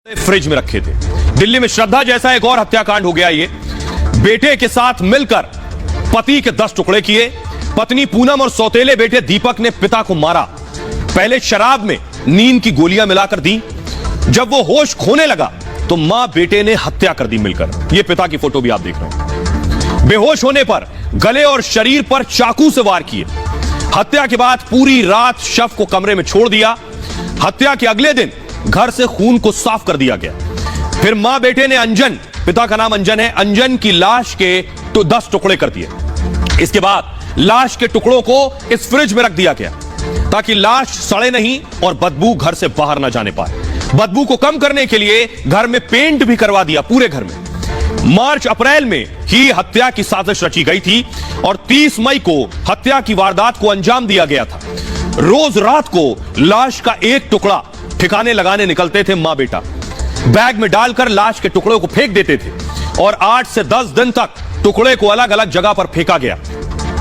Fridge में रखे थे। दिल्ली में श्रद्धा जैसा एक और हत्याकांड हो गया। ये बेटे के साथ मिलकर पति के 10 टुकड़े किए। पत्नी पूनम और सौतेले बेटे दीपक ने पिता को मारा। पहले शराब में नींद की गोलियां मिलाकर दी। जब वो होश खोने लगा तो मां बेटे ने हत्या कर दी मिलकर। ये पिता की फोटो भी आप देख रहे हैं। बेहोश होने पर गले और शरीर पर चाकू से वार किए। हत्या के बाद पूरी रात शव को कमरे में छोड़ दिया। हत्या के अगले दिन घर से खून को साफ कर दिया गया। फिर मां बेटे ने अंजन, पिता का नाम अंजन है, अंजन की लाश के 10 टुकड़े कर दिए। इसके बाद लाश के टुकड़ों को इस फ्रिज में रख दिया गया ताकि लाश सड़े नहीं और बदबू घर से बाहर ना जाने पाए। बदबू को कम करने के लिए घर में पेंट भी करवा दिया पूरे घर में। मार्च अप्रैल में ही हत्या की साजिश रची गई थी और 30 मई को हत्या की वारदात को अंजाम दिया गया था। रोज रात को लाश का एक टुकड़ा ठिकाने लगाने निकलते थे मां बेटा। बैग में डालकर लाश के टुकड़ों को फेंक देते थे और 8 से 10 दिन तक टुकड़े को अलग अलग जगह पर फेंका गया।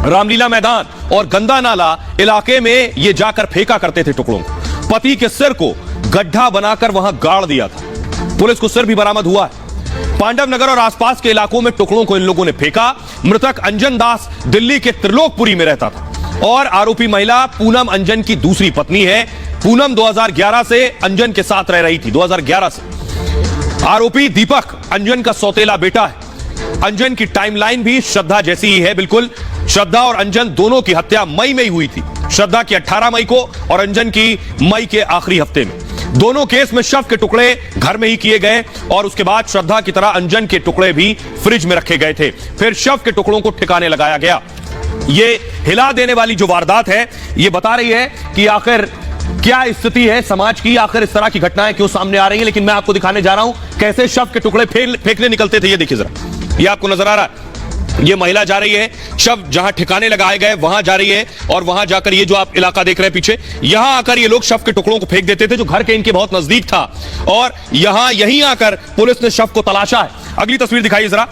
रामलीला मैदान और गंदा नाला इलाके में ये जाकर फेंका करते थे टुकड़ों को। पति के सिर को गड्ढा बनाकर वहां गाड़ दिया था। पुलिस को सिर भी बरामद हुआ है। पांडव नगर और आसपास के इलाकों में टुकड़ों को इन लोगों ने फेंका। मृतक अंजन दास दिल्ली के त्रिलोकपुरी में रहता था और आरोपी महिला पूनम अंजन की दूसरी पत्नी है। पूनम 2011 से अंजन के साथ रह रही थी। 2011 से आरोपी दीपक अंजन का सौतेला बेटा है। अंजन की टाइमलाइन भी श्रद्धा जैसी ही है बिल्कुल। श्रद्धा और अंजन दोनों की हत्या मई में ही हुई थी। श्रद्धा की 18 मई को और अंजन की मई के आखिरी हफ्ते में। दोनों केस में शव के टुकड़े घर में ही किए गए और उसके बाद श्रद्धा की तरह अंजन के टुकड़े भी फ्रिज में रखे गए थे। फिर शव के टुकड़ों को ठिकाने लगाया गया। ये हिला देने वाली जो वारदात है ये बता रही है कि आखिर क्या स्थिति है समाज की, आखिर इस तरह की घटनाएं क्यों सामने आ रही हैं। लेकिन मैं आपको दिखाने जा रहा हूं कैसे शव के टुकड़े फेंकने निकलते थे। ये देखिए जरा, ये आपको नजर आ रहा है। ये महिला जा रही है, शव जहां ठिकाने लगाए गए वहां जा रही है और वहां जाकर ये जो आप इलाका देख रहे हैं पीछे, यहां आकर ये लोग शव के टुकड़ों को फेंक देते थे जो घर के इनके बहुत नजदीक था। और यहीं आकर पुलिस ने शव को तलाशा है। अगली तस्वीर दिखाइए जरा।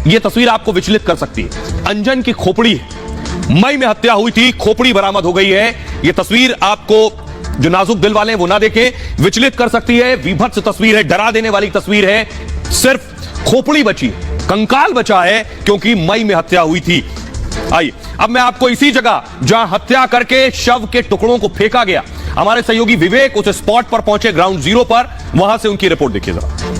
ये तस्वीर आपको विचलित कर सकती है। अंजन की खोपड़ी है। मई में हत्या हुई थी, खोपड़ी बरामद हो गई है। यह तस्वीर आपको जो नाजुक दिल वाले हैं वो ना देखें, विचलित कर सकती है। विभत्स तस्वीर है, डरा देने वाली तस्वीर है। सिर्फ खोपड़ी बची, कंकाल बचा है क्योंकि मई में हत्या हुई थी। आइए अब मैं आपको इसी जगह जहां हत्या करके शव के टुकड़ों को फेंका गया, हमारे सहयोगी विवेक उस स्पॉट पर पहुंचे, ग्राउंड जीरो पर। वहां से उनकी रिपोर्ट देखिए जरा।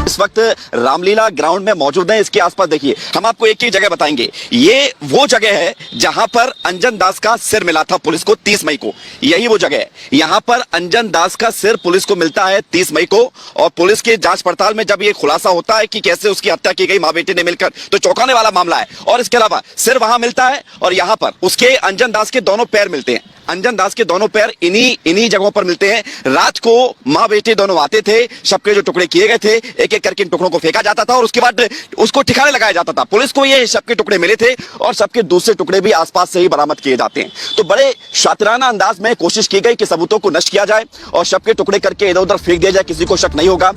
इस वक्त रामलीला ग्राउंड में मौजूद है। इसके आसपास देखिए, हम आपको एक ही जगह बताएंगे। ये वो जगह है जहां पर अंजन दास का सिर मिला था पुलिस को 30 मई को। यही वो जगह है। यहां पर अंजन दास का सिर पुलिस को मिलता है 30 मई को और पुलिस की जांच पड़ताल में जब ये खुलासा होता है कि कैसे उसकी हत्या की गई मां बेटे ने मिलकर, तो चौंकाने वाला मामला है। और इसके अलावा सिर वहां मिलता है और यहां पर उसके अंजन दास के दोनों पैर मिलते हैं। अंजन दास के दोनों पैर इन्हीं जगहों पर मिलते हैं। रात को मां बेटे दोनों आते थे, शव के जो टुकड़े किए गए थे एक एक करके इन टुकड़ों को फेंका जाता था और उसके बाद उसको ठिकाने लगाया जाता था। पुलिस को ये शव के टुकड़े मिले थे और शव के दूसरे टुकड़े भी आसपास से ही बरामद किए जाते हैं। तो बड़े शातिराना अंदाज में कोशिश की गई कि सबूतों को नष्ट किया जाए और शव के टुकड़े करके इधर उधर फेंक दिया जाए, किसी को शक नहीं होगा।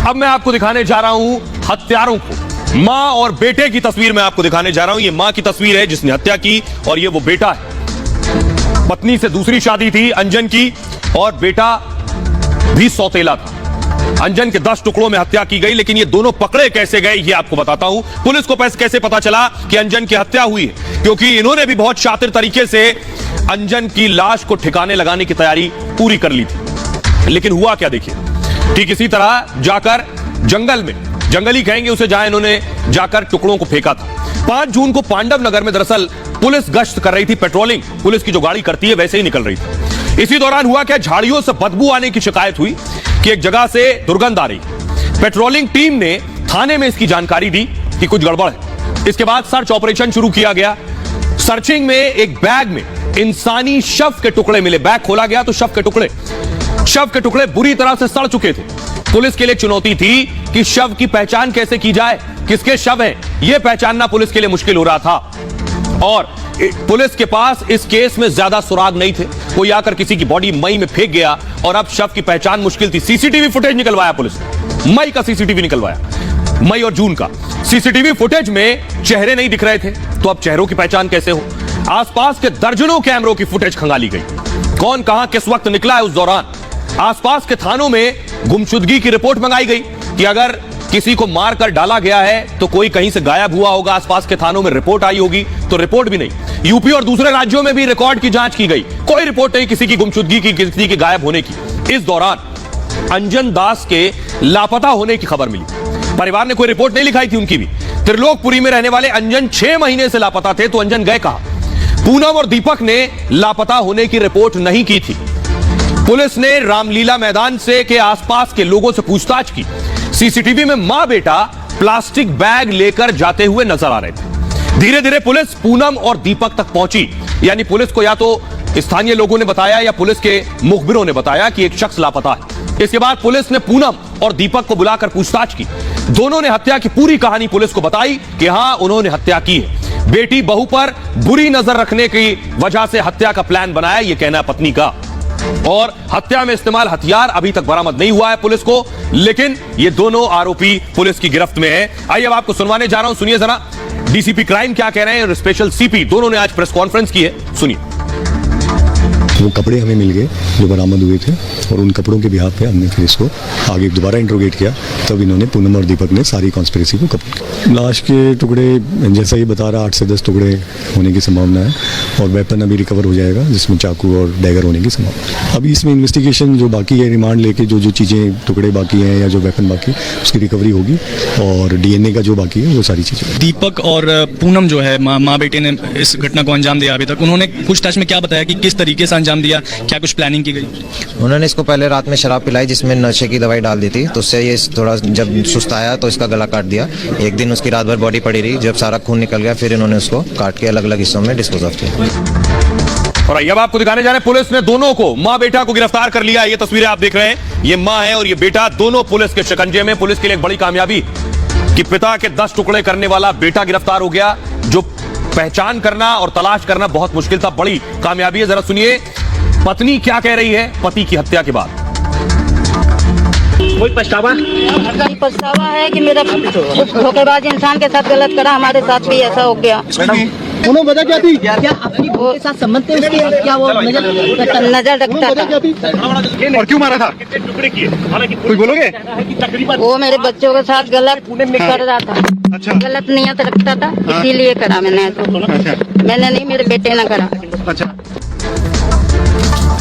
अब मैं आपको दिखाने जा रहा हूं हत्यारों को। मां और बेटे की तस्वीर मैं आपको दिखाने जा रहा हूं। ये मां की तस्वीर है जिसने हत्या की और ये वो बेटा है। पत्नी से दूसरी शादी थी अंजन की और बेटा भी सौतेला था। अंजन के 10 टुकड़ों में हत्या की गई, लेकिन ये दोनों पकड़े कैसे गए ये आपको बताता हूं। पुलिस को कैसे पता चला कि अंजन की हत्या हुई है, क्योंकि इन्होंने भी बहुत शातिर तरीके से अंजन की लाश को ठिकाने लगाने की तैयारी पूरी कर ली थी। लेकिन हुआ क्या देखिए। ठीक इसी तरह जाकर जंगल में, जंगली कहेंगे उसे, जहां इन्होंने जाकर टुकड़ों को फेंका था। 5 जून को पांडव नगर में दरअसल पुलिस गश्त कर रही थी, पेट्रोलिंग पुलिस की जो गाड़ी करती है वैसे ही निकल रही थी। इसी दौरान हुआ क्या, झाड़ियों से बदबू आने की शिकायत हुई कि एक जगह से दुर्गंध आ रही। पेट्रोलिंग टीम ने थाने में इसकी जानकारी दी कि कुछ गड़बड़ है। इसके बाद सर्च ऑपरेशन शुरू किया गया। सर्चिंग में एक बैग में इंसानी शव के टुकड़े मिले। बैग खोला गया तो शव के टुकड़े बुरी तरह से सड़ चुके थे। पुलिस के लिए चुनौती थी कि शव की पहचान कैसे की जाए, किसके शव हैं यह पहचानना पुलिस के लिए मुश्किल हो रहा था। और पुलिस के पास इस केस में ज्यादा सुराग नहीं थे। कोई आकर किसी की बॉडी मई में फेंक गया और अब शव की पहचान मुश्किल थी। सीसीटीवी फुटेज निकलवाया पुलिस ने, मई का सीसीटीवी निकलवाया, मई और जून का। सीसीटीवी फुटेज में चेहरे नहीं दिख रहे थे, तो अब चेहरों की पहचान कैसे हो। आसपास के दर्जनों कैमरों की फुटेज खंगाली गई। कौन कहां किस वक्त निकला है उस दौरान। आसपास के थानों में गुमशुदगी की रिपोर्ट मंगाई गई कि अगर किसी को मारकर डाला गया है तो कोई कहीं से गायब हुआ होगा। आसपास के थानों में रिपोर्ट आई होगी, तो रिपोर्ट भी नहीं। यूपी और दूसरे राज्यों में भी रिकॉर्ड की जांच की गई, कोई रिपोर्ट नहीं किसी की गुमशुदगी की, किसी के गायब होने की। इस दौरान अंजन दास के लापता होने की खबर मिली। परिवार ने कोई रिपोर्ट नहीं लिखाई थी उनकी भी। त्रिलोकपुरी में रहने वाले अंजन 6 महीने से लापता थे, तो अंजन गए कहां? पूनम और दीपक ने लापता होने की रिपोर्ट नहीं की थी। पुलिस ने रामलीला मैदान से के आसपास के लोगों से पूछताछ की। सीसीटीवी में मां बेटा प्लास्टिक बैग लेकर जाते हुए नजर आ रहे थे। धीरे धीरे पुलिस पूनम और दीपक तक पहुंची। यानी पुलिस को या तो स्थानीय लोगों ने बताया या पुलिस के मुखबिरों ने बताया कि एक शख्स लापता है। इसके बाद पुलिस ने पूनम और दीपक को बुलाकर पूछताछ की। दोनों ने हत्या की पूरी कहानी पुलिस को बताई कि हां, उन्होंने हत्या की है। बेटी बहू पर बुरी नजर रखने की वजह से हत्या का प्लान बनाया, यह कहना पत्नी का। और हत्या में इस्तेमाल हथियार अभी तक बरामद नहीं हुआ है पुलिस को, लेकिन ये दोनों आरोपी पुलिस की गिरफ्त में है। आइए अब आपको सुनवाने जा रहा हूं, सुनिए जरा डीसीपी क्राइम क्या कह रहे हैं और स्पेशल सीपी, दोनों ने आज प्रेस कॉन्फ्रेंस की है, सुनिए। वो कपड़े हमें मिल गए जो बरामद हुए थे, और उन कपड़ों के बिहाफ पे हमने फिर इसको आगे दोबारा इंट्रोगेट किया। तब इन्होंने पूनम और दीपक ने सारी कॉन्स्पिरेसी को कबूल किया। लाश के टुकड़े जैसा ही बता रहा 8 से 10 टुकड़े होने की संभावना है, और वेपन अभी रिकवर हो जाएगा जिसमें चाकू और डैगर होने की संभावना है। अभी इसमें इन्वेस्टिगेशन जो बाकी है, रिमांड लेके जो चीज़ें टुकड़े बाकी हैं या जो वेपन बाकी, उसकी रिकवरी होगी, और डीएनए का जो बाकी है वो सारी चीज़ें। दीपक और पूनम जो है माँ बेटे ने इस घटना को अंजाम दिया। अभी तक उन्होंने पूछताछ में क्या बताया कि किस तरीके से अंजाम दिया, क्या कुछ प्लानिंग की गई? उन्होंने इसको पहले रात में शराब पिलाई जिसमें नशे की दवाई डाल दी थी, तो उससे ये थोड़ा जब सुस्त आया तो इसका गला काट दिया। एक दिन उसकी रात भर बॉडी पड़ी रही, जब सारा खून निकल गया फिर इन्होंने उसको काट के अलग अलग हिस्सों में डिस्पोज ऑफ किया। और अब आपको दिखाने जा रहे हैं, पुलिस ने दोनों को, मां बेटा को गिरफ्तार कर लिया। ये तस्वीरें आप देख रहे हैं, ये मां है और ये बेटा, दोनों पुलिस के शिकंजे में। पुलिस के लिए एक बड़ी कामयाबी कि पिता के 10 टुकड़े करने वाला बेटा गिरफ्तार हो गया, जो पहचान करना और तलाश करना बहुत मुश्किल था। बड़ी कामयाबी है। जरा सुनिए पत्नी क्या कह रही है पति की हत्या के बाद। कोई पछतावा है कि मेरा धोखेबाज इंसान के साथ गलत करा, हमारे साथ भी ऐसा हो गया। उन्होंने वजह क्या थी? क्या अपनी बहू के साथ संबंध थे उसके? क्या वो नजर रखता था? और क्यों मारा था? कुछ बोलोगे? वो मेरे बच्चों के साथ गलत कर रहा था। अच्छा। गलत नियत रखता था, इसीलिए करा मैंने। तो मैंने नहीं, मेरे बेटे ने करा। अच्छा।